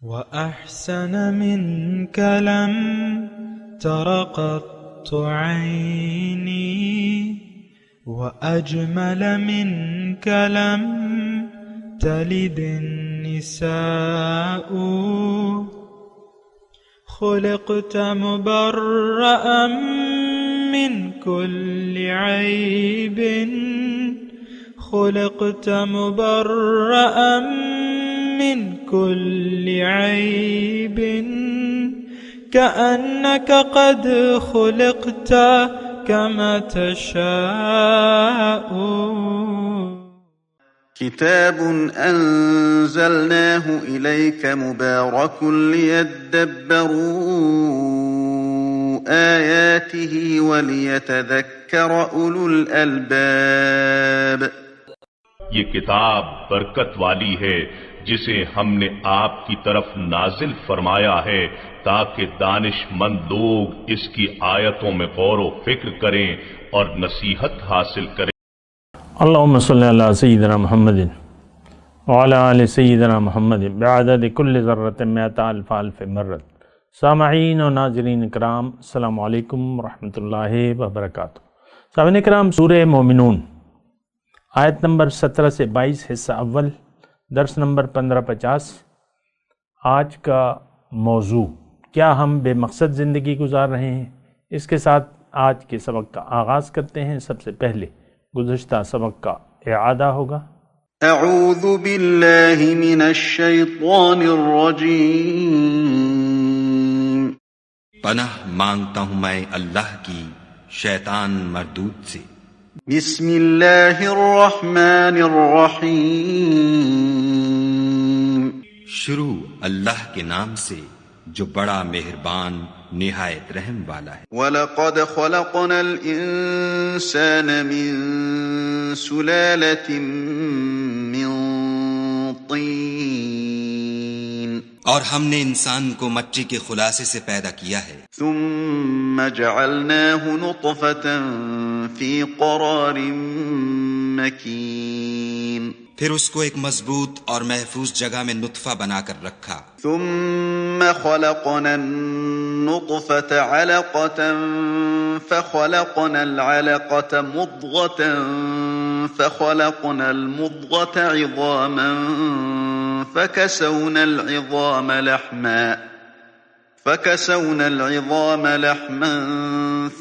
وأحسن منك لم تر قط عيني وأجمل منك لم تلد النساء خلقت مبرأ من كل عيب خلقت مبرأ من كل عيب كأنك قد خلقت كما تشاء. كتاب أنزلناه إليك مبارك ليدبروا آياته وليتذكر أولو الألباب. یہ کتاب برکت والی ہے جسے ہم نے آپ کی طرف نازل فرمایا ہے تاکہ دانش مند لوگ اس کی آیتوں میں غور و فکر کریں اور نصیحت حاصل کریں. اللہم صلی علی سیدنا محمد وعلی آل سیدنا محمد بعدد کل ذرۃ مئۃ الف الف مرۃ. سامعین و ناظرین اکرام، السلام علیکم ورحمۃ اللہ وبرکاتہ. سامعین اکرام، سورہ مومنون آیت نمبر 17 سے 22 حصہ اول، درس نمبر 1550. آج کا موضوع، کیا ہم بے مقصد زندگی گزار رہے ہیں؟ اس کے ساتھ آج کے سبق کا آغاز کرتے ہیں. سب سے پہلے گزشتہ سبق کا اعادہ ہوگا. اعوذ باللہ من الشیطان الرجیم. پناہ مانگتا ہوں میں اللہ کی شیطان مردود سے. بسم اللہ الرحمن الرحیم. شروع اللہ کے نام سے جو بڑا مہربان نہایت رحم والا ہے. وَلَقَدْ خَلَقْنَا الْإِنسَانَ مِن سُلَالَةٍ مِّن طِينٍ. اور ہم نے انسان کو مٹی کے خلاصے سے پیدا کیا ہے. ثُمَّ جَعَلْنَاهُ نُطْفَةً فِي قَرَارٍ مَّكِينٍ. پھر اس کو ایک مضبوط اور محفوظ جگہ میں نطفہ بنا کر رکھا. ثم خلقنا النطفة علقة فخلقنا العلقة مضغة فخلقنا المضغة عظاما فكسونا العظام لحما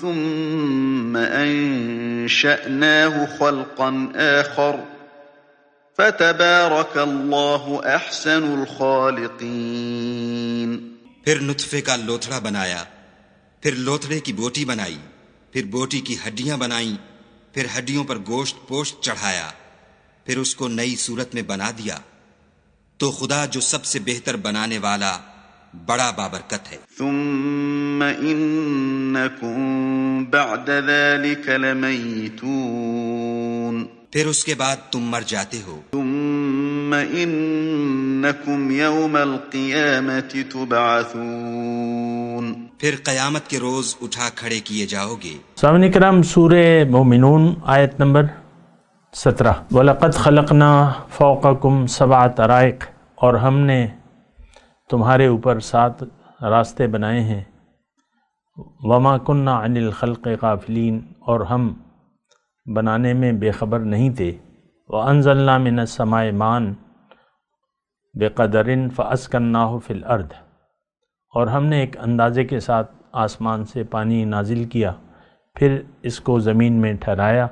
ثم أنشأناه خلقا آخر فَتَبَارَكَ اللَّهُ أَحْسَنُ الْخَالِقِينَ. پھر نطفے کا لوتھڑا بنایا، پھر لوتھڑے کی بوٹی بنائی، پھر بوٹی کی ہڈیاں بنائیں، پھر ہڈیوں پر گوشت پوشت چڑھایا، پھر اس کو نئی صورت میں بنا دیا. تو خدا جو سب سے بہتر بنانے والا بڑا بابرکت ہے. ثُمَّ إِنَّكُمْ بَعْدَ ذَلِكَ لَمَيِّتُونَ. پھر اس کے بعد تم مر جاتے ہو. ثم انکم یوم القیامت تبعثون. پھر قیامت کے روز اٹھا کھڑے کیے جاؤ گے. سامعین کرام، سورہ مومنون آیت نمبر 17. وَلَقَدْ خَلَقْنَا فَوْقَكُمْ سَبْعَ طَرَائِقَ. اور ہم نے تمہارے اوپر 7 راستے بنائے ہیں. وَمَا كُنَّا عَنِ الْخَلْقِ غَافِلِينَ. اور ہم بنانے میں بے خبر نہیں تھے. وَأَنزَلْنَا مِنَ السَّمَاءِ مَاءً بِقَدَرٍ فَأَسْكَنَّاهُ فِي الْأَرْضِ. اور ہم نے ایک اندازے کے ساتھ آسمان سے پانی نازل کیا، پھر اس کو زمین میں ٹھہرایا.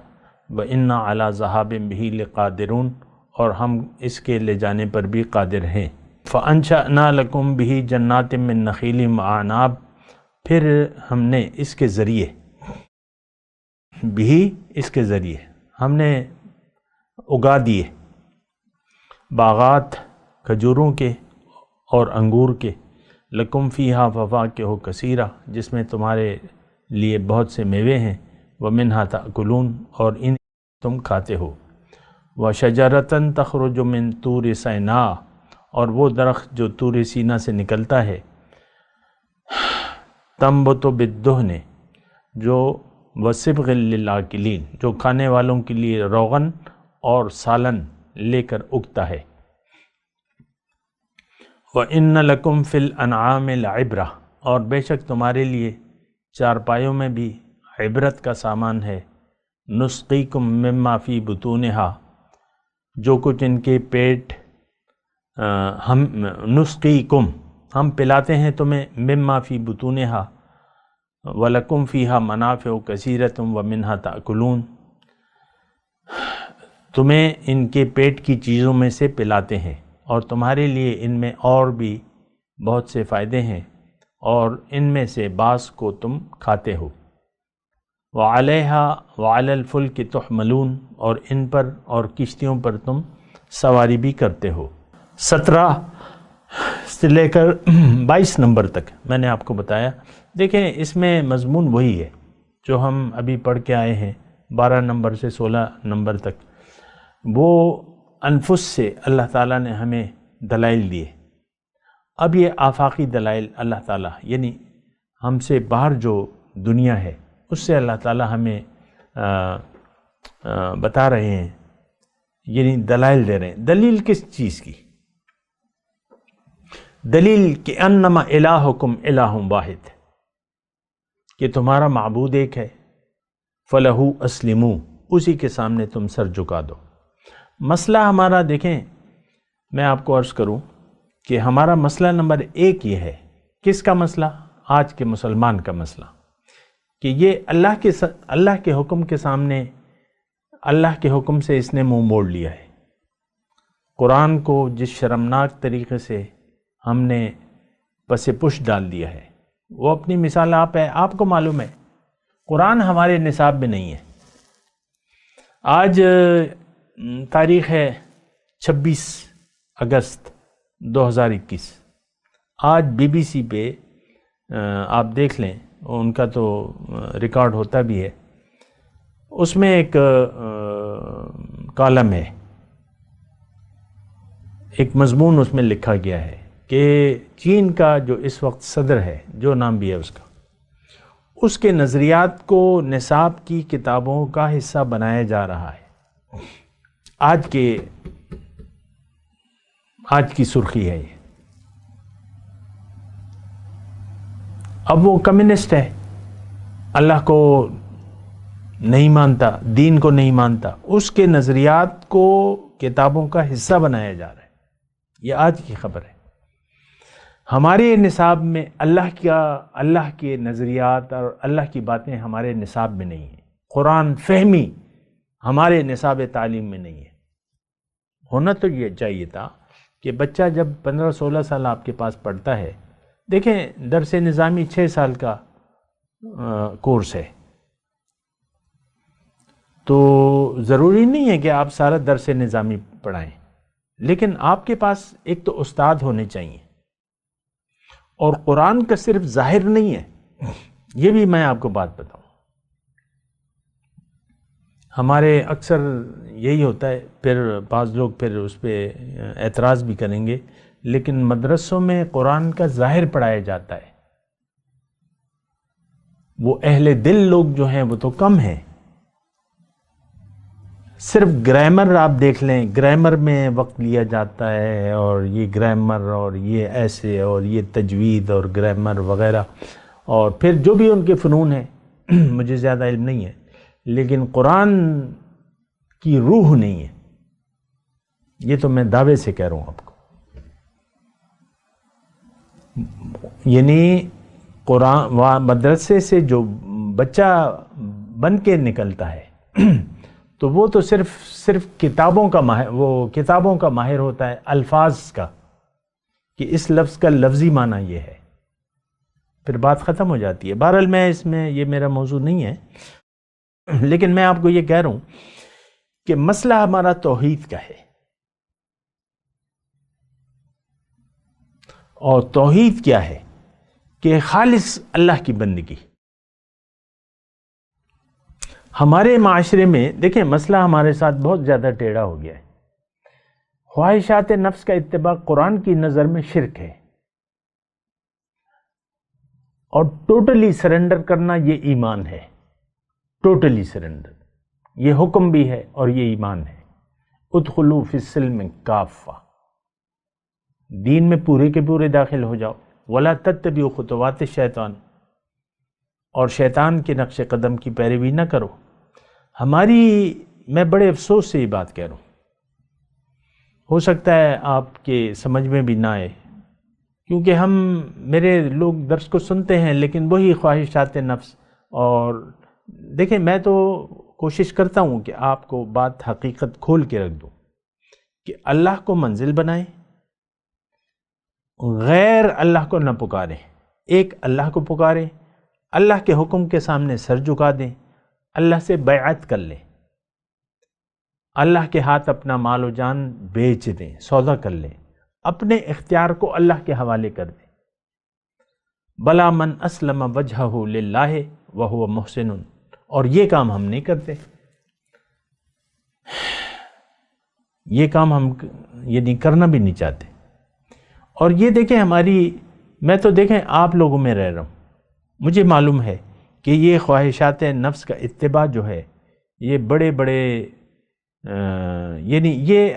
وَإِنَّا عَلَى ذَهَابٍ بِهِ لَقَادِرُونَ. اور ہم اس کے لے جانے پر بھی قادر ہیں. فَأَنشَأْنَا لَكُمْ بِهِ جَنَّاتٍ مِّن نَخِيلٍ وَأَعْنَابٍ. پھر ہم نے اس کے ذریعے بھی اس کے ذریعے ہم نے اگا دیے باغات کھجوروں کے اور انگور کے. لکم فیہا فواکہ کثیرہ. جس میں تمہارے لیے بہت سے میوے ہیں. ومنہا تأکلون. اور ان تم کھاتے ہو. وشجرۃ تخرج من طور سیناء. اور وہ درخت جو طور سینا سے نکلتا ہے. تنبت بالدہن. جو وصبغ للآکلین. جو کھانے والوں کے لیے روغن اور سالن لے کر اگتا ہے. وَإِنَّ لَكُمْ فِي الْأَنْعَامِ لَعِبْرَةً، اور بے شک تمہارے لیے چارپائیوں میں بھی عبرت کا سامان ہے. نُسْقِيكُم مِّمَّا فِي بُطُونِهَا، جو کچھ ان کے پیٹ، ہم نُسْقِيكُم ہم پلاتے ہیں تمہیں، مِّمَّا فِي بُطُونِهَا وَلَكُمْ فِيهَا مَنَافِعُ كَثِيرَةٌ وَمِنْهَا تَأْكُلُونَ، تمہیں ان کے پیٹ کی چیزوں میں سے پلاتے ہیں اور تمہارے لیے ان میں اور بھی بہت سے فائدے ہیں اور ان میں سے بعض کو تم کھاتے ہو. وَعَلَيْهَا وَعَلَى الْفُلْكِ تُحْمَلُونَ، اور ان پر اور کشتیوں پر تم سواری بھی کرتے ہو. 17 سے لے کر 22 نمبر تک میں نے آپ کو بتایا. دیکھیں اس میں مضمون وہی ہے جو ہم ابھی پڑھ کے آئے ہیں 12 نمبر سے 16 نمبر تک. وہ انفس سے اللہ تعالیٰ نے ہمیں دلائل دیے. اب یہ آفاقی دلائل اللہ تعالیٰ، یعنی ہم سے باہر جو دنیا ہے اس سے اللہ تعالیٰ ہمیں بتا رہے ہیں، یعنی دلائل دے رہے ہیں. دلیل کس چیز کی؟ دلیل کہ انما الہکم الہ واحد، کہ تمہارا معبود ایک ہے. فلہ اسلموا، اسی کے سامنے تم سر جھکا دو. مسئلہ ہمارا دیکھیں، میں آپ کو عرض کروں کہ ہمارا مسئلہ نمبر 1 یہ ہے. کس کا مسئلہ؟ آج کے مسلمان کا مسئلہ، کہ یہ اللہ کے حکم کے سامنے، اللہ کے حکم سے اس نے منہ موڑ لیا ہے. قرآن کو جس شرمناک طریقے سے ہم نے پس پش ڈال دیا ہے، وہ اپنی مثال آپ کو معلوم ہے قرآن ہمارے نصاب میں نہیں ہے. آج تاریخ ہے 26 اگست 2021. آج BBC پہ آپ دیکھ لیں، ان کا تو ریکارڈ ہوتا بھی ہے، اس میں ایک کالم ہے، ایک مضمون اس میں لکھا گیا ہے کہ چین کا جو اس وقت صدر ہے، جو نام بھی ہے اس کا، اس کے نظریات کو نصاب کی کتابوں کا حصہ بنایا جا رہا ہے. آج کی سرخی ہے یہ. اب وہ کمیونسٹ ہے، اللہ کو نہیں مانتا، دین کو نہیں مانتا، اس کے نظریات کو کتابوں کا حصہ بنایا جا رہا ہے. یہ آج کی خبر ہے. ہمارے نصاب میں اللہ کے نظریات اور اللہ کی باتیں ہمارے نصاب میں نہیں ہیں. قرآن فہمی ہمارے نصاب تعلیم میں نہیں ہے. ہونا تو یہ چاہیے تھا کہ بچہ جب 15-16 سال آپ کے پاس پڑھتا ہے، دیکھیں درس نظامی 6 سال کا کورس ہے، تو ضروری نہیں ہے کہ آپ سارا درس نظامی پڑھائیں، لیکن آپ کے پاس ایک تو استاد ہونے چاہیے. اور قرآن کا صرف ظاہر نہیں ہے، یہ بھی میں آپ کو بات بتاؤں. ہمارے اکثر یہی ہوتا ہے، پھر بعض لوگ پھر اس پہ اعتراض بھی کریں گے، لیکن مدرسوں میں قرآن کا ظاہر پڑھایا جاتا ہے. وہ اہل دل لوگ جو ہیں وہ تو کم ہیں. صرف گرامر آپ دیکھ لیں، گرامر میں وقت لیا جاتا ہے، اور یہ گرامر اور یہ ایسے اور یہ تجوید اور گرامر وغیرہ، اور پھر جو بھی ان کے فنون ہیں مجھے زیادہ علم نہیں ہے، لیکن قرآن کی روح نہیں ہے. یہ تو میں دعوے سے کہہ رہا ہوں آپ کو. یعنی قرآن مدرسے سے جو بچہ بن کے نکلتا ہے تو وہ تو صرف کتابوں کا ماہر ہوتا ہے، الفاظ کا، کہ اس لفظ کا لفظی معنی یہ ہے، پھر بات ختم ہو جاتی ہے. بہرحال میں اس میں، یہ میرا موضوع نہیں ہے، لیکن میں آپ کو یہ کہہ رہا ہوں کہ مسئلہ ہمارا توحید کا ہے. اور توحید کیا ہے؟ کہ خالص اللہ کی بندگی. ہمارے معاشرے میں دیکھیں مسئلہ ہمارے ساتھ بہت زیادہ ٹیڑھا ہو گیا ہے. خواہشات نفس کا اتباع قرآن کی نظر میں شرک ہے، اور ٹوٹلی سرنڈر کرنا یہ ایمان ہے. ٹوٹلی سرنڈر، یہ حکم بھی ہے اور یہ ایمان ہے. ادخلوا فی السلم کافہ. دین میں پورے کے پورے داخل ہو جاؤ. وَلَا تَتَّبِعُوا خُطُوَاتِ الشَّيْطَانِ، اور شیطان کے نقش قدم کی پیروی نہ کرو. میں بڑے افسوس سے یہ بات کہہ رہا ہوں، ہو سکتا ہے آپ کے سمجھ میں بھی نہ آئے، کیونکہ میرے لوگ درس کو سنتے ہیں لیکن وہی خواہشات نفس. اور دیکھیں، میں تو کوشش کرتا ہوں کہ آپ کو بات حقیقت کھول کے رکھ دوں کہ اللہ کو منزل بنائیں، غیر اللہ کو نہ پکاریں، ایک اللہ کو پکاریں، اللہ کے حکم کے سامنے سر جھکا دیں، اللہ سے بیعت کر لیں، اللہ کے ہاتھ اپنا مال و جان بیچ دیں، سودا کر لیں، اپنے اختیار کو اللہ کے حوالے کر دیں. بلا من اسلم وجہہ للہ وہو محسن، اور یہ کام ہم نہیں کرتے، یہ کام ہم یعنی کرنا بھی نہیں چاہتے. اور یہ دیکھیں میں تو دیکھیں آپ لوگوں میں رہ رہا ہوں، مجھے معلوم ہے کہ یہ خواہشات نفس کا اتباع جو ہے یہ بڑے یعنی یہ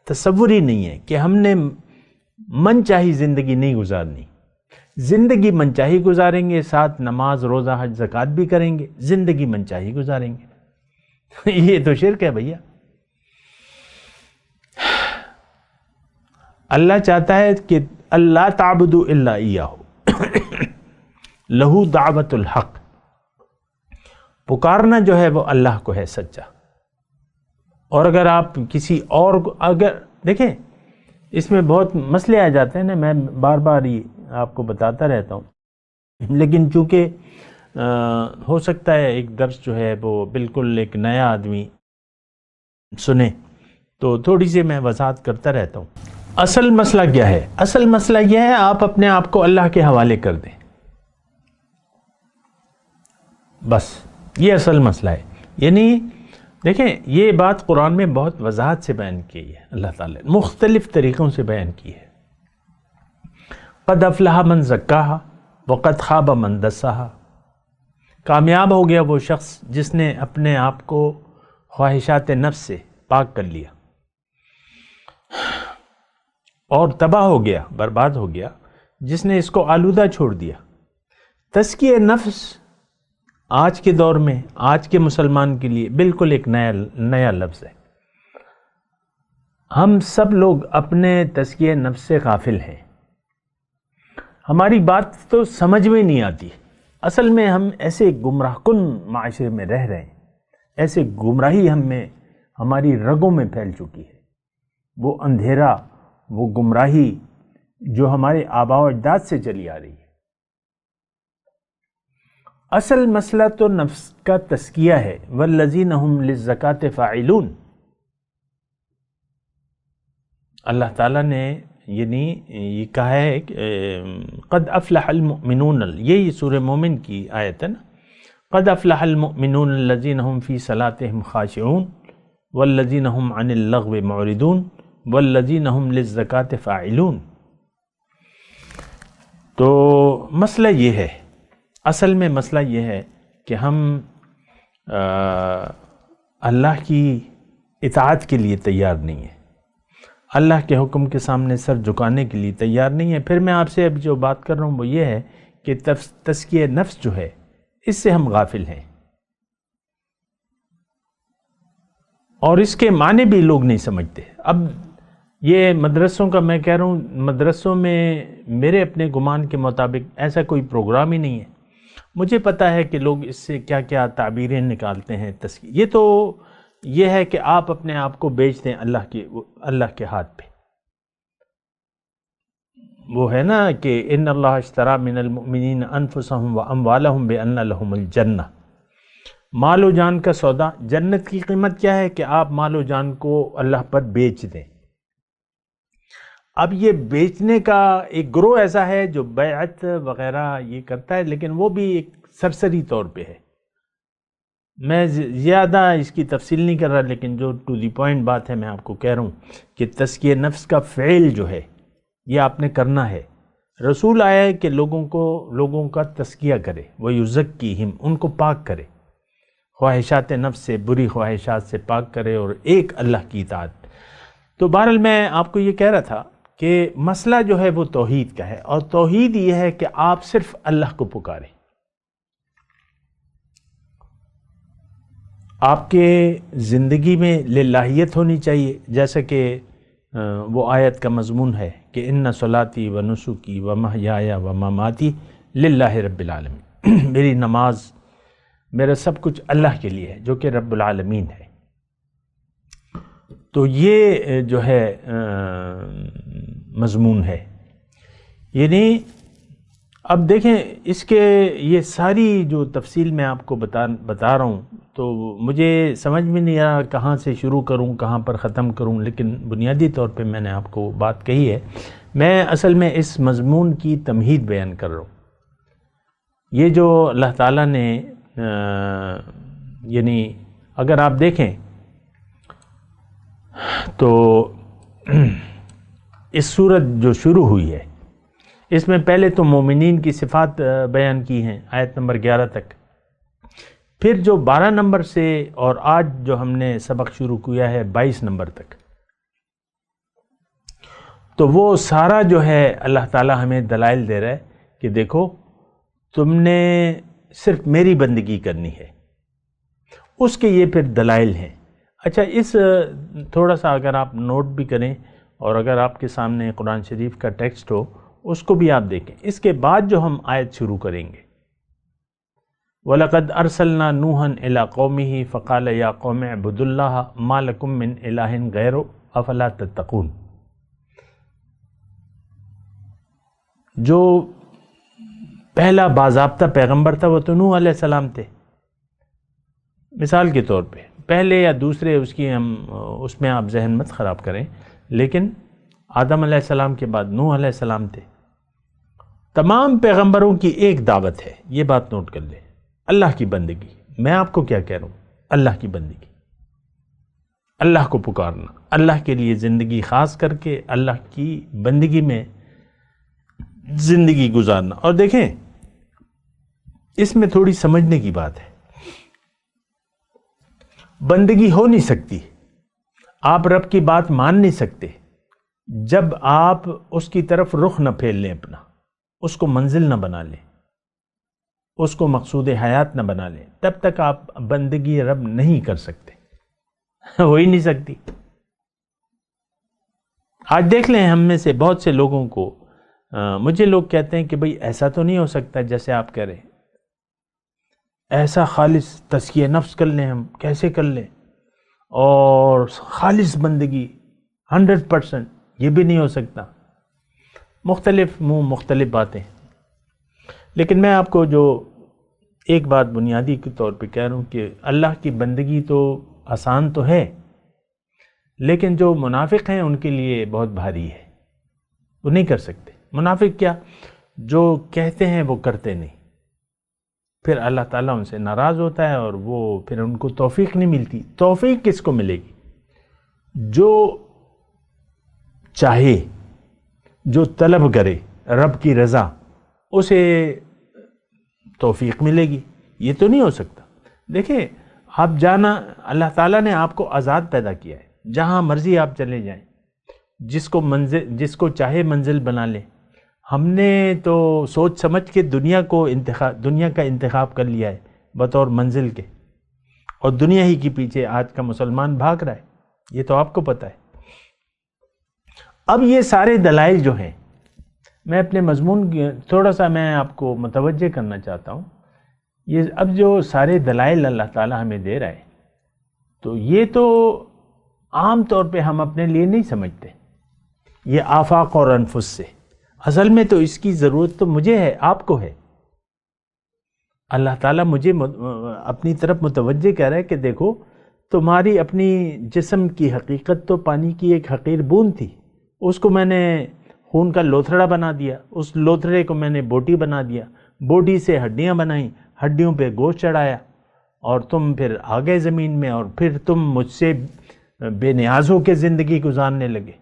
تصور ہی نہیں ہے کہ ہم نے من چاہی زندگی نہیں گزارنی. زندگی من چاہی گزاریں گے، ساتھ نماز روزہ حج زکوٰۃ بھی کریں گے، زندگی من چاہی گزاریں گے. یہ تو شرک ہے بھیا. اللہ چاہتا ہے کہ اللہ تعبدوا الا ایاہ لہو دعوت الحق، پکارنا جو ہے وہ اللہ کو ہے سچا. اور اگر آپ کسی اور کو دیکھیں، اس میں بہت مسئلے آ جاتے ہیں نا، میں بار بار ہی آپ کو بتاتا رہتا ہوں، لیکن چونکہ ہو سکتا ہے ایک درس جو ہے وہ بالکل ایک نیا آدمی سنے، تو تھوڑی سی میں وضاحت کرتا رہتا ہوں. اصل مسئلہ کیا ہے؟ اصل مسئلہ یہ ہے آپ اپنے آپ کو اللہ کے حوالے کر دیں، بس یہ اصل مسئلہ ہے. یعنی دیکھیں، یہ بات قرآن میں بہت وضاحت سے بیان کی ہے، اللہ تعالیٰ نے مختلف طریقوں سے بیان کی ہے. قد افلح من زکاہا وقد خاب من دساہا، کامیاب ہو گیا وہ شخص جس نے اپنے آپ کو خواہشات نفس سے پاک کر لیا، اور تباہ ہو گیا، برباد ہو گیا جس نے اس کو آلودہ چھوڑ دیا. تزکیہ نفس آج کے دور میں، آج کے مسلمان کے لیے بالکل ایک نیا لفظ ہے. ہم سب لوگ اپنے تزکیہ نفس سے غافل ہیں، ہماری بات تو سمجھ میں نہیں آتی. اصل میں ہم ایسے گمراہ کن معاشرے میں رہ رہے ہیں، ایسے گمراہی ہماری رگوں میں پھیل چکی ہے. وہ اندھیرا، وہ گمراہی جو ہمارے آباء و اجداد سے چلی آ رہی ہے. اصل مسئلہ تو نفس کا تزکیہ ہے. والذین هم للزکاۃ فاعلون، اللہ تعالیٰ نے یعنی یہ کہا ہے کہ قد افلح المؤمنون، یہی سورہ مومن کی آیت ہے نا، قد افلح المؤمنون الذین هم فی صلاتهم خاشعون والذین هم عن اللغو معرضون والذین هم للزکاۃ فاعلون. تو مسئلہ یہ ہے، اصل میں مسئلہ یہ ہے کہ ہم اللہ کی اطاعت کے لیے تیار نہیں ہیں، اللہ کے حکم کے سامنے سر جھکانے کے لیے تیار نہیں ہیں. پھر میں آپ سے اب جو بات کر رہا ہوں وہ یہ ہے کہ تزکیہ نفس جو ہے اس سے ہم غافل ہیں، اور اس کے معنی بھی لوگ نہیں سمجھتے. اب یہ مدرسوں کا میں کہہ رہا ہوں، مدرسوں میں میرے اپنے گمان کے مطابق ایسا کوئی پروگرام ہی نہیں ہے. مجھے پتہ ہے کہ لوگ اس سے کیا کیا تعبیریں نکالتے ہیں. یہ تو یہ ہے کہ آپ اپنے آپ کو بیچ دیں اللہ کے ہاتھ پہ. وہ ہے نا کہ ان اللہ اشترى من المؤمنین انفسهم واموالهم بان لهم الجنہ، مال و جان کا سودا. جنت کی قیمت کیا ہے کہ آپ مال و جان کو اللہ پر بیچ دیں. اب یہ بیچنے کا ایک گروہ ایسا ہے جو بیعت وغیرہ یہ کرتا ہے، لیکن وہ بھی ایک سرسری طور پہ ہے. میں زیادہ اس کی تفصیل نہیں کر رہا، لیکن جو ٹو دی پوائنٹ بات ہے میں آپ کو کہہ رہا ہوں کہ تزکیہ نفس کا فعل جو ہے یہ آپ نے کرنا ہے. رسول آیا ہے کہ لوگوں کا تزکیہ کرے، وَيُزَكِّيهِمْ، ان کو پاک کرے، خواہشات نفس سے، بری خواہشات سے پاک کرے، اور ایک اللہ کی اطاعت. تو بہرحال میں آپ کو یہ کہہ رہا تھا کہ مسئلہ جو ہے وہ توحید کا ہے، اور توحید یہ ہے کہ آپ صرف اللہ کو پکاریں. آپ کے زندگی میں للہیت ہونی چاہیے، جیسا کہ وہ آیت کا مضمون ہے کہ ان صلاتی و نسکی و محیایا و مماتی للہ رب العالمین. میری نماز، میرا سب کچھ اللہ کے لیے ہے جو کہ رب العالمین ہے. تو یہ جو ہے مضمون ہے. یعنی اب دیکھیں اس کے یہ ساری جو تفصیل میں آپ کو بتا رہا ہوں، تو مجھے سمجھ میں نہیں آ رہا کہاں سے شروع کروں، کہاں پر ختم کروں، لیکن بنیادی طور پہ میں نے آپ کو بات کہی ہے. میں اصل میں اس مضمون کی تمہید بیان کر رہا ہوں. یہ جو اللہ تعالیٰ نے یعنی اگر آپ دیکھیں تو اس سورت جو شروع ہوئی ہے اس میں پہلے تو مومنین کی صفات بیان کی ہیں آیت نمبر 11 تک، پھر جو 12 نمبر سے اور آج جو ہم نے سبق شروع کیا ہے 22 نمبر تک، تو وہ سارا جو ہے اللہ تعالیٰ ہمیں دلائل دے رہا ہے کہ دیکھو تم نے صرف میری بندگی کرنی ہے. اس کے یہ پھر دلائل ہیں. اچھا، اس تھوڑا سا اگر آپ نوٹ بھی کریں اور اگر آپ کے سامنے قرآن شریف کا ٹیکسٹ ہو اس کو بھی آپ دیکھیں. اس کے بعد جو ہم آیت شروع کریں گے، وَلَقَدْ أَرْسَلْنَا نُوحًا إِلَىٰ قَوْمِهِ فَقَالَ يَا قَوْمِ اعْبُدُوا اللَّهَ مَا لَكُم مِّنْ إِلَٰهٍ غَيْرُهُ أَفَلَا تَتَّقُونَ. جو پہلا باضابطہ پیغمبر تھا وہ تو نوح علیہ السلام تھے. مثال کے طور پہ پہلے یا دوسرے اس میں آپ ذہن مت خراب کریں، لیکن آدم علیہ السلام کے بعد نوح علیہ السلام تھے. تمام پیغمبروں کی ایک دعوت ہے، یہ بات نوٹ کر لیں، اللہ کی بندگی. میں آپ کو کیا کہہ رہا ہوں؟ اللہ کی بندگی، اللہ کو پکارنا، اللہ کے لیے زندگی خاص کر کے اللہ کی بندگی میں زندگی گزارنا. اور دیکھیں اس میں تھوڑی سمجھنے کی بات ہے. بندگی ہو نہیں سکتی، آپ رب کی بات مان نہیں سکتے جب آپ اس کی طرف رخ نہ پھیر لیں، اپنا اس کو منزل نہ بنا لیں، اس کو مقصود حیات نہ بنا لیں. تب تک آپ بندگی رب نہیں کر سکتے، ہو ہی نہیں سکتی. آج دیکھ لیں ہم میں سے بہت سے لوگوں کو، مجھے لوگ کہتے ہیں کہ بھئی ایسا تو نہیں ہو سکتا جیسے آپ کہہ رہے ہیں، ایسا خالص تزکیہ نفس کر لیں، ہم کیسے کر لیں، اور خالص بندگی 100%، یہ بھی نہیں ہو سکتا. مختلف مختلف باتیں. لیکن میں آپ کو جو ایک بات بنیادی کے طور پہ کہہ رہا ہوں کہ اللہ کی بندگی تو آسان تو ہے، لیکن جو منافق ہیں ان کے لیے بہت بھاری ہے، وہ نہیں کر سکتے. منافق کیا؟ جو کہتے ہیں وہ کرتے نہیں، پھر اللہ تعالیٰ ان سے ناراض ہوتا ہے اور وہ پھر ان کو توفیق نہیں ملتی. توفیق کس کو ملے گی؟ جو چاہے، جو طلب کرے رب کی رضا، اسے توفیق ملے گی. یہ تو نہیں ہو سکتا. دیکھیں آپ جانا، اللہ تعالیٰ نے آپ کو آزاد پیدا کیا ہے، جہاں مرضی آپ چلے جائیں، جس کو چاہے منزل بنا لیں. ہم نے تو سوچ سمجھ کے دنیا کا انتخاب کر لیا ہے بطور منزل کے، اور دنیا ہی کے پیچھے آج کا مسلمان بھاگ رہا ہے. یہ تو آپ کو پتہ ہے. اب یہ سارے دلائل جو ہیں، میں اپنے مضمون تھوڑا سا میں آپ کو متوجہ کرنا چاہتا ہوں. یہ اب جو سارے دلائل اللہ تعالیٰ ہمیں دے رہا ہے، تو یہ تو عام طور پہ ہم اپنے لیے نہیں سمجھتے، یہ آفاق اور انفس سے. اصل میں تو اس کی ضرورت تو مجھے ہے، آپ کو ہے. اللہ تعالیٰ مجھے اپنی طرف متوجہ کہہ رہا ہے کہ دیکھو تمہاری اپنی جسم کی حقیقت تو پانی کی ایک حقیر بوند تھی، اس کو میں نے خون کا لوتھڑا بنا دیا، اس لوتھڑے کو میں نے بوٹی بنا دیا، بوٹی سے ہڈیاں بنائیں، ہڈیوں پہ گوشت چڑھایا، اور تم پھر آ گئے زمین میں، اور پھر تم مجھ سے بے نیاز ہو کے زندگی گزارنے لگے،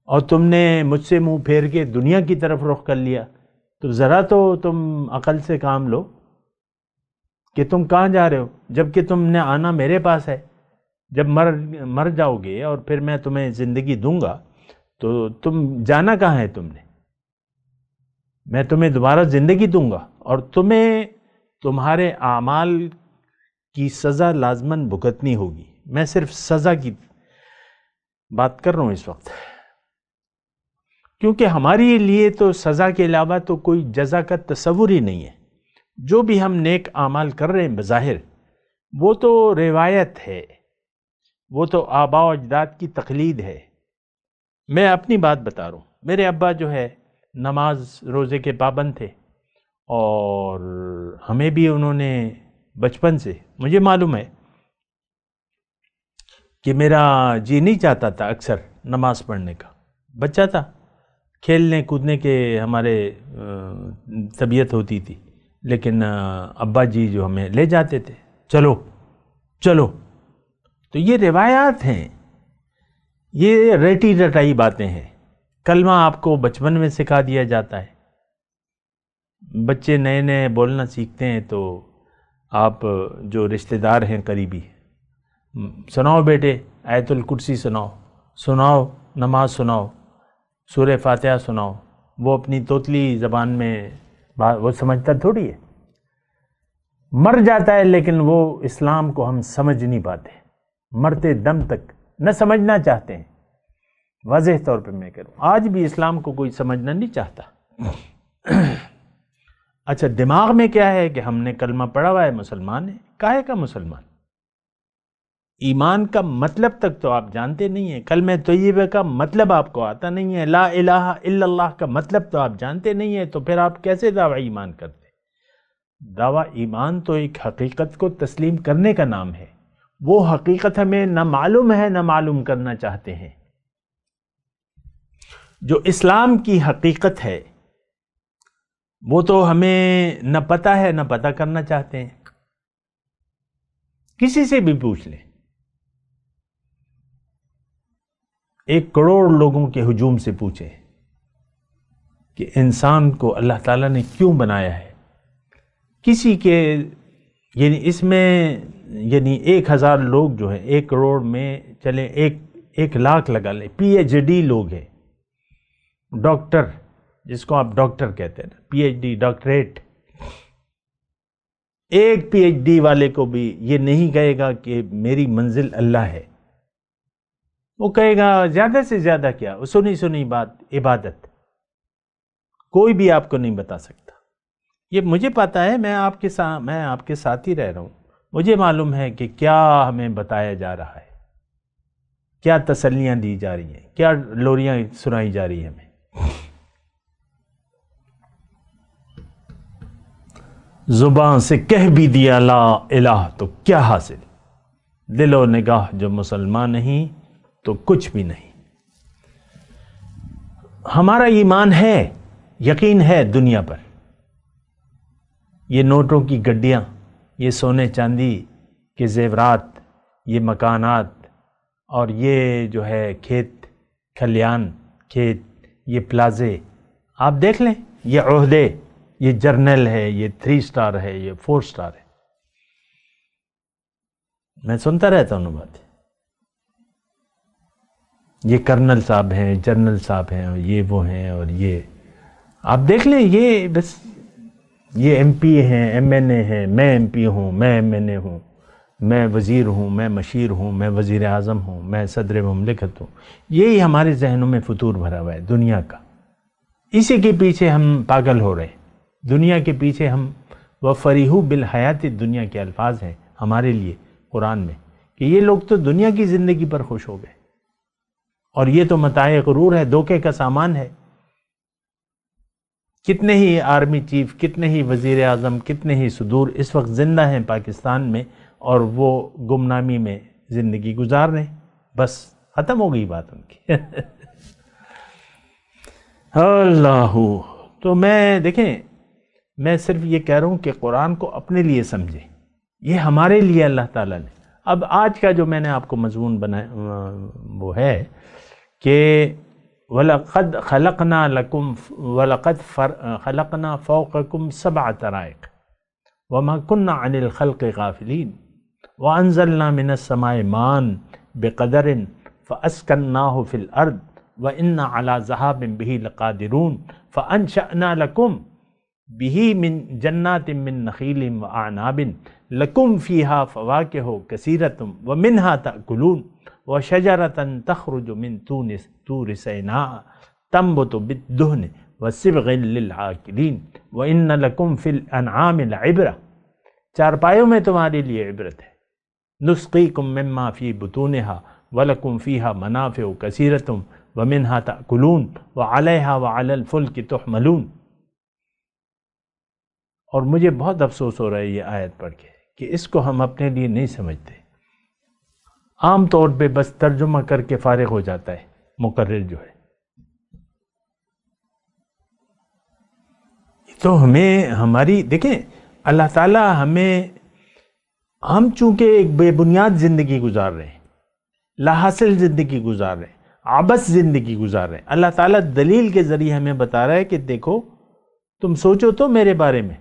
اور تم نے مجھ سے منہ پھیر کے دنیا کی طرف رخ کر لیا. تو ذرا تو تم عقل سے کام لو کہ تم کہاں جا رہے ہو، جبکہ تم نے آنا میرے پاس ہے. جب مر جاؤ گے اور پھر میں تمہیں زندگی دوں گا تو تم جانا کہاں ہے تم نے؟ میں تمہیں دوبارہ زندگی دوں گا اور تمہیں تمہارے اعمال کی سزا لازماً بھگتنی ہوگی. میں صرف سزا کی بات کر رہا ہوں اس وقت، کیونکہ ہمارے لیے تو سزا کے علاوہ تو کوئی جزا کا تصور ہی نہیں ہے. جو بھی ہم نیک اعمال کر رہے ہیں بظاہر وہ تو روایت ہے، وہ تو آباء و اجداد کی تقلید ہے. میں اپنی بات بتا رہا ہوں. میرے ابا جو ہے نماز روزے کے پابند تھے، اور ہمیں بھی انہوں نے بچپن سے، مجھے معلوم ہے کہ میرا جی نہیں چاہتا تھا اکثر نماز پڑھنے کا. بچہ تھا، کھیلنے کودنے کے ہمارے طبیعت ہوتی تھی، لیکن ابا جی جو ہمیں لے جاتے تھے، چلو چلو. تو یہ روایات ہیں، یہ رٹی رٹائی باتیں ہیں. کلمہ آپ کو بچپن میں سکھا دیا جاتا ہے. بچے نئے نئے بولنا سیکھتے ہیں تو آپ جو رشتہ دار ہیں قریبی، سناؤ بیٹے آیت الکرسی سناؤ نماز سناؤ، سورہ فاتحہ سناؤ. وہ اپنی توتلی زبان میں وہ سمجھتا تھوڑی ہے، مر جاتا ہے، لیکن وہ اسلام کو ہم سمجھ نہیں پاتے. مرتے دم تک نہ سمجھنا چاہتے ہیں. واضح طور پہ میں کہوں آج بھی اسلام کو کوئی سمجھنا نہیں چاہتا. اچھا، دماغ میں کیا ہے کہ ہم نے کلمہ پڑھا ہوا ہے، مسلمان ہے. کاہے کا مسلمان؟ ایمان کا مطلب تک تو آپ جانتے نہیں ہیں. کلمہ طیبہ کا مطلب آپ کو آتا نہیں ہے. لا الہ الا اللہ کا مطلب تو آپ جانتے نہیں ہیں. تو پھر آپ کیسے دعویٰ ایمان کرتے؟ دعویٰ ایمان تو ایک حقیقت کو تسلیم کرنے کا نام ہے. وہ حقیقت ہمیں نہ معلوم ہے نہ معلوم کرنا چاہتے ہیں. جو اسلام کی حقیقت ہے وہ تو ہمیں نہ پتہ ہے نہ پتہ کرنا چاہتے ہیں. کسی سے بھی پوچھ لیں، 1 کروڑ لوگوں کے ہجوم سے پوچھیں کہ انسان کو اللہ تعالیٰ نے کیوں بنایا ہے. کسی کے یعنی اس میں 1000 لوگ جو ہیں 1 کروڑ میں چلیں 1 لاکھ لگا لیں، پی ایچ ڈی لوگ ہیں، ڈاکٹر جس کو آپ ڈاکٹر کہتے ہیں نا، پی ایچ ڈی ڈاکٹریٹ. ایک پی ایچ ڈی والے کو بھی یہ نہیں کہے گا کہ میری منزل اللہ ہے. وہ کہے گا زیادہ سے زیادہ کیا، سنی بات عبادت. کوئی بھی آپ کو نہیں بتا سکتا. یہ مجھے پتا ہے، میں آپ کے ساتھ ہی رہ رہا ہوں. مجھے معلوم ہے کہ کیا ہمیں بتایا جا رہا ہے، کیا تسلیاں دی جا رہی ہیں، کیا لوریاں سنائی جا رہی ہیں ہمیں. زبان سے کہہ بھی دیا لا الہ تو کیا حاصل، دل و نگاہ جو مسلمان نہیں تو کچھ بھی نہیں. ہمارا ایمان ہے، یقین ہے دنیا پر. یہ نوٹوں کی گڈیاں، یہ سونے چاندی کے زیورات، یہ مکانات، اور یہ جو ہے کھیت کھلیان، کھیت، یہ پلازے آپ دیکھ لیں، یہ عہدے، یہ جرنل ہے، یہ 3 سٹار ہے، یہ 4 سٹار ہے. میں سنتا رہتا ہوں بات. یہ کرنل صاحب ہیں، جنرل صاحب ہیں، اور یہ وہ ہیں، اور یہ آپ دیکھ لیں. یہ بس یہ ایم پی ہیں، ایم این اے ہیں، میں ایم پی ہوں، میں ایم این اے ہوں، میں وزیر ہوں، میں مشیر ہوں، میں وزیر اعظم ہوں، میں صدر مملکت ہوں. یہی ہمارے ذہنوں میں فطور بھرا ہوا ہے دنیا کا. اسی کے پیچھے ہم پاگل ہو رہے ہیں. دنیا کے پیچھے ہم وَفَرِحُوا بِالْحَيَاةِ الدُّنْيَا کے الفاظ ہیں ہمارے لیے قرآن میں، کہ یہ لوگ تو دنیا کی زندگی پر خوش ہو گئے، اور یہ تو متاع غرور ہے، دھوکے کا سامان ہے. کتنے ہی آرمی چیف، کتنے ہی وزیر اعظم، کتنے ہی صدور اس وقت زندہ ہیں پاکستان میں، اور وہ گمنامی میں زندگی گزار رہے ہیں. بس ختم ہو گئی بات ان کی. اللہ. تو دیکھیں، میں صرف یہ کہہ رہا ہوں کہ قرآن کو اپنے لیے سمجھیں. یہ ہمارے لیے اللہ تعالیٰ نے. اب آج کا جو میں نے آپ کو مضمون بنایا وہ ہے کہ وَلَقَدْ خَلَقْنَا لَكُمْ وَلَقَدْ خَلَقْنَا فَوْقَكُمْ 7 طَرَائِقَ وَمَا كُنَّا عَنِ الْخَلْقِ غَافِلِينَ وَأَنزَلْنَا مِنَ السَّمَاءِ مَاءً بِقَدَرٍ فَأَسْكَنَّاهُ فِي الْأَرْضِ وَإِنَّ عَلَى ذَهَابٍ بِهِ لَقَادِرُونَ فَأَنشَأْنَا لَكُمْ بِهِ مِن جَنَّاتٍ مِّن نَخِيلٍ وَأَعْنَابٍ لَكُمْ فِيهَا فَوَاكِهُ كَثِيرَةٌ وَمِنْهَا تَأْكُلُونَ وَشَجَرَةً تَخْرُجُ مِن طُورِ سَيْنَاءَ تَنبُتُ بِالدُّهْنِ وَصِبْغٍ لِّلْعَاقِلِينَ وَإِنَّ لَكُمْ فِي الْأَنْعَامِ لَعِبْرَةً چارپائیوں میں تمہارے لیے عبرت ہے. نُسْقِيكُم مِّمَّا فِي بُطُونِهَا وَلَكُمْ فِيهَا مَنَافِعُ كَثِيرَةٌ وَمِنْهَا تَأْكُلُونَ وَعَلَيْهَا وَعَلَى الْفُلْكِ تُحْمَلُونَ. اور مجھے بہت افسوس ہو رہا ہے یہ آیت پڑھ کے کہ اس کو ہم اپنے لیے نہیں سمجھتے. عام طور پہ بس ترجمہ کر کے فارغ ہو جاتا ہے مقرر جو ہے. تو ہمیں ہماری دیکھیں اللہ تعالیٰ ہم چونکہ ایک بے بنیاد زندگی گزار رہے ہیں، لا حاصل زندگی گزار رہے ہیں، عبث زندگی گزار رہے ہیں. اللہ تعالیٰ دلیل کے ذریعے ہمیں بتا رہا ہے کہ دیکھو تم سوچو تو میرے بارے میں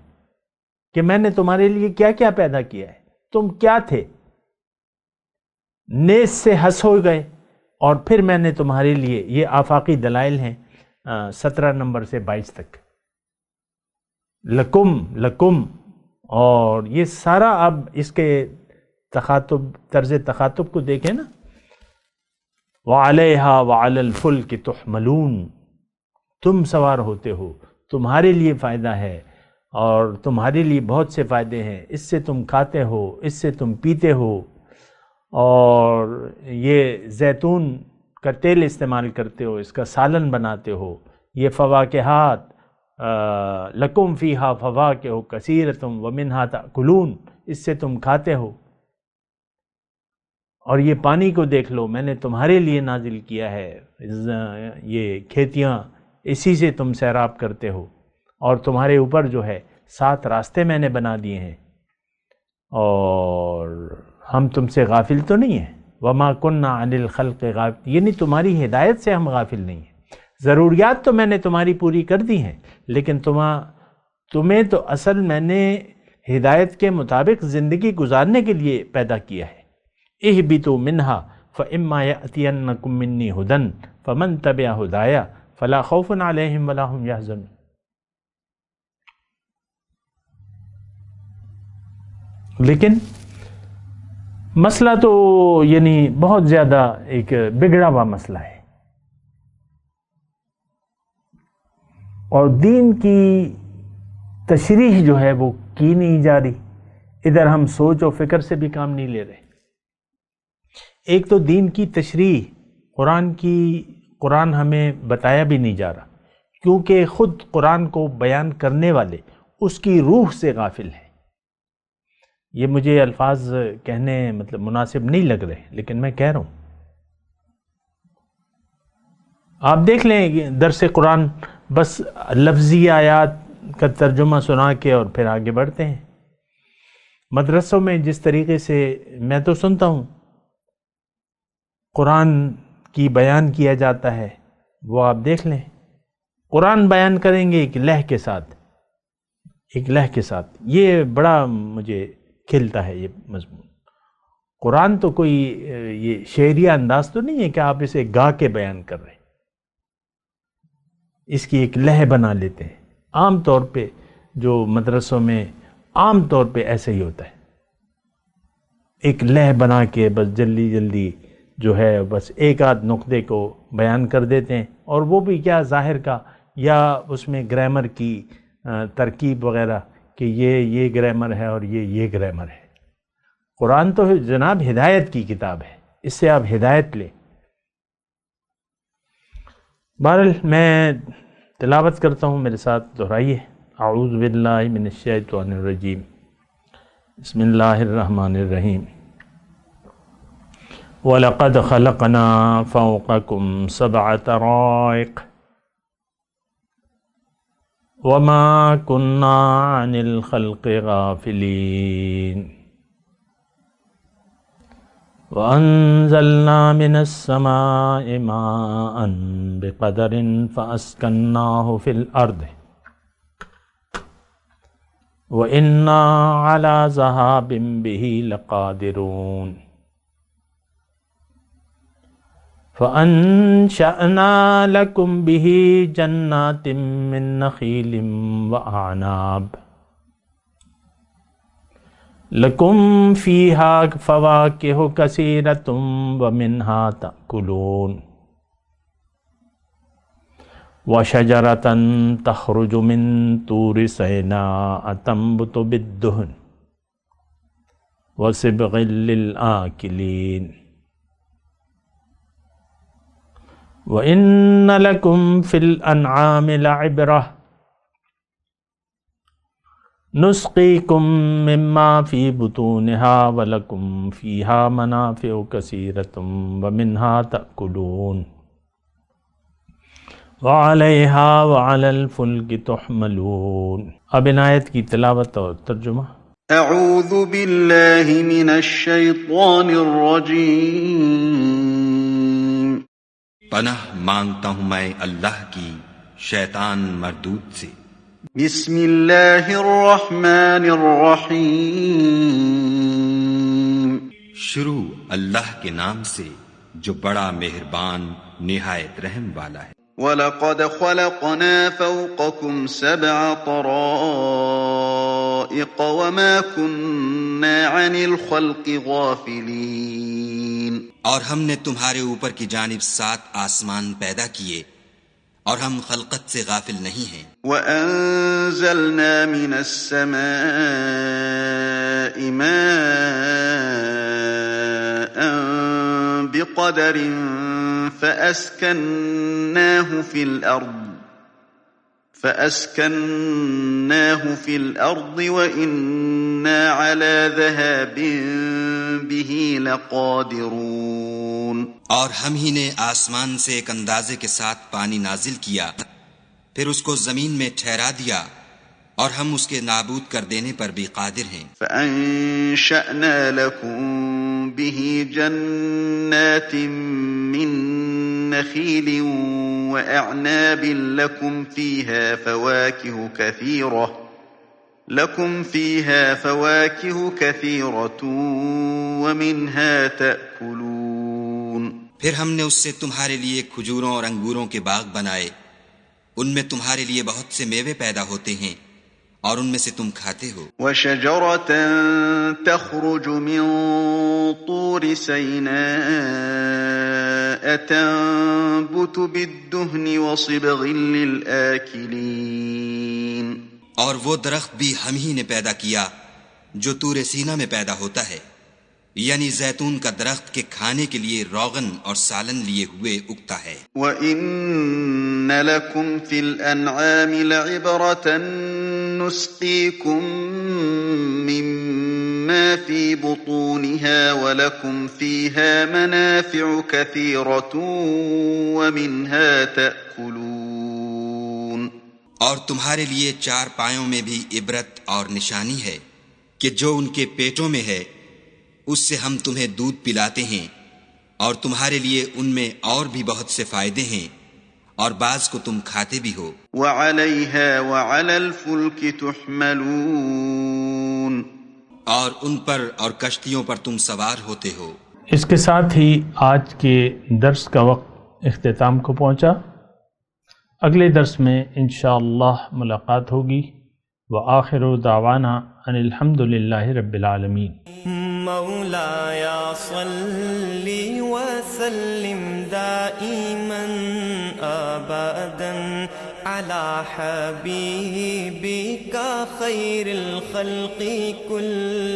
کہ میں نے تمہارے لیے کیا کیا پیدا کیا ہے. تم کیا تھے؟ نیز سے ہس ہو گئے. اور پھر میں نے تمہارے لیے یہ آفاقی دلائل ہیں 17 نمبر سے 22 تک. لکم اور یہ سارا اب اس کے طرز تخاطب کو دیکھیں نا. وَعَلَيْهَا وَعَلَى الْفُلْكِ تُحْمَلُونَ. تم سوار ہوتے ہو، تمہارے لیے فائدہ ہے اور تمہارے لیے بہت سے فائدے ہیں. اس سے تم کھاتے ہو، اس سے تم پیتے ہو، اور یہ زیتون کا تیل استعمال کرتے ہو، اس کا سالن بناتے ہو. یہ فواکہات لکم فیہا فواکہ کثیرۃ ومنہا تأکلون، اس سے تم کھاتے ہو. اور یہ پانی کو دیکھ لو، میں نے تمہارے لیے نازل کیا ہے، یہ کھیتیاں اسی سے تم سیراب کرتے ہو. اور تمہارے اوپر جو ہے 7 راستے میں نے بنا دیے ہیں، اور ہم تم سے غافل تو نہیں ہیں. وما کننا عن الخلق غافل، یعنی تمہاری ہدایت سے ہم غافل نہیں ہیں. ضروریات تو میں نے تمہاری پوری کر دی ہیں، لیکن تمہیں تو اصل میں نے ہدایت کے مطابق زندگی گزارنے کے لیے پیدا کیا ہے. اہبطوا منہا فإما یأتینکم منی ھدی فمن تبع ھدایا فلا خوف علیہم ولا ھم یحزنون. لیکن مسئلہ تو یعنی بہت زیادہ ایک بگڑا ہوا مسئلہ ہے، اور دین کی تشریح جو ہے وہ کی نہیں جا رہی. ادھر ہم سوچ و فکر سے بھی کام نہیں لے رہے. ایک تو دین کی تشریح قرآن ہمیں بتایا بھی نہیں جا رہا، کیونکہ خود قرآن کو بیان کرنے والے اس کی روح سے غافل ہیں. یہ مجھے الفاظ کہنے مطلب مناسب نہیں لگ رہے، لیکن میں کہہ رہا ہوں. آپ دیکھ لیں درس قرآن بس لفظی آیات کا ترجمہ سنا کے اور پھر آگے بڑھتے ہیں. مدرسوں میں جس طریقے سے میں تو سنتا ہوں قرآن کی بیان کیا جاتا ہے، وہ آپ دیکھ لیں. قرآن بیان کریں گے ایک لہجے کے ساتھ. یہ بڑا مجھے کھلتا ہے یہ مضمون. قرآن تو کوئی یہ شعریہ انداز تو نہیں ہے کہ آپ اسے گا کے بیان کر رہے ہیں. اس کی ایک لہر بنا لیتے ہیں. عام طور پہ جو مدرسوں میں عام طور پہ ایسے ہی ہوتا ہے، ایک لہر بنا کے بس جلدی جو ہے بس ایک آدھ نقطے کو بیان کر دیتے ہیں، اور وہ بھی کیا ظاہر کا یا اس میں گرامر کی ترکیب وغیرہ کہ یہ گرامر ہے اور یہ گرامر ہے. قرآن تو جناب ہدایت کی کتاب ہے، اس سے آپ ہدایت لیں. بہرحال میں تلاوت کرتا ہوں، میرے ساتھ دہرائیے. اعوذ باللہ من الشیطان الرجیم، بسم اللہ الرحمن الرحیم. وَلَقَدْ خَلَقْنَا فَوْقَكُمْ سَبْعَ طَرَائِقَ وَمَا كُنَّا عَنِ الْخَلْقِ غَافِلِينَ وَأَنزَلْنَا مِنَ السَّمَاءِ مَاءً بِقَدَرٍ فَأَسْكَنَّاهُ فِي الْأَرْضِ وَإِنَّا عَلَى ذَهَابٍ بِهِ لَقَادِرُونَ فَأَنشَأْنَا لَكُمْ بِهِ جَنَّاتٍ مِّن نَخِيلٍ وَأَعْنَابٍ لَكُمْ فِيهَا فَوَاكِهُ كَثِيرَةٌ وَمِنْهَا تَأْكُلُونَ وَشَجَرَةً تَخْرُجُ مِن طُورِ سِينَاءَ تَنبُتُ بِالدُّهْنِ وَصِبْغٍ لِلْآكِلِينَ وَإِنَّ لَكُمْ فِي الْأَنْعَامِ لَعِبْرَةً نُسْقِيكُم مِّمَّا فِي بُطُونِهَا وَلَكُمْ فِيهَا مَنَافِعُ كَثِيرَةٌ وَمِنْهَا تَأْكُلُونَ وَعَلَيْهَا وَعَلَى الْفُلْكِ تُحْمَلُونَ۔ اب ان آیت کی تلاوت اور ترجمہ۔ اعوذ باللہ من الشیطان الرجیم۔ پناہ مانگتا ہوں میں اللہ کی شیطان مردود سے۔ بسم اللہ الرحمن الرحیم۔ شروع اللہ کے نام سے جو بڑا مہربان نہایت رحم والا ہے۔ وَلَقَدْ خَلَقْنَا فَوْقَكُمْ سَبْعَ طَرَائِقَ وَمَا كُنَّا عَنِ الْخَلْقِ غَافِلِينَ۔ اور ہم نے تمہارے اوپر کی جانب 7 آسمان پیدا کیے اور ہم خلقت سے غافل نہیں ہیں۔ وَأَنزَلْنَا مِنَ السَّمَاءِ مَاءً بِقَدَرٍ فَأَسْكَنَّاهُ فِي الْأَرْضِ وَإِنَّا عَلَى ذَهَابٍ بِهِ لَقَادِرُونَ۔ اور ہم ہی نے آسمان سے ایک اندازے کے ساتھ پانی نازل کیا، پھر اس کو زمین میں ٹھہرا دیا، اور ہم اس کے نابود کر دینے پر بھی قادر ہیں۔ فَأَنشَأْنَا لَكُم بِهِ جَنَّاتٍ مِّن نَخِيلٍ وَأَعْنَابٍ لَكُمْ فِيهَا فَوَاكِهُ كَثِيرَةٌ وَمِنْهَا تَأْكُلُونَ۔ پھر ہم نے اس سے تمہارے لیے کھجوروں اور انگوروں کے باغ بنائے، ان میں تمہارے لیے بہت سے میوے پیدا ہوتے ہیں اور ان میں سے تم کھاتے ہو۔ وَشَجَرَةً تَخْرُجُ مِن طُورِ سِينَاءَ تَنبُتُ بِالدُّهْنِ وَصِبْغٍ لِلْآكِلِينَ۔ اور وہ درخت بھی ہم ہی نے پیدا کیا جو طور سینا میں پیدا ہوتا ہے، یعنی زیتون کا درخت کے کھانے کے لیے روغن اور سالن لیے ہوئے اگتا ہے۔ وَإِنَّ لَكُمْ فِي الْأَنْعَامِ لَعِبْرَةً نُسْقِيكُم مِّمَّا فِي بُطُونِهَا وَلَكُمْ فِيهَا مَنَافِعُ كَثِيرَةٌ وَمِنْهَا تَأْكُلُونَ۔ اور تمہارے لیے 4 پایوں میں بھی عبرت اور نشانی ہے کہ جو ان کے پیٹوں میں ہے اس سے ہم تمہیں دودھ پلاتے ہیں، اور تمہارے لیے ان میں اور بھی بہت سے فائدے ہیں، اور بعض کو تم کھاتے بھی ہو۔ وَعَلَيْهَا وَعَلَى الْفُلْكِ تُحْمَلُونَ۔ اور ان پر اور کشتیوں پر تم سوار ہوتے ہو۔ اس کے ساتھ ہی آج کے درس کا وقت اختتام کو پہنچا۔ اگلے درس میں انشاءاللہ ملاقات ہوگی۔ وآخر دعوانا ان الحمد للہ رب العالمین۔ مولایا صلی وسلم دائما ابدا علی حبیبک خیر الخلق کل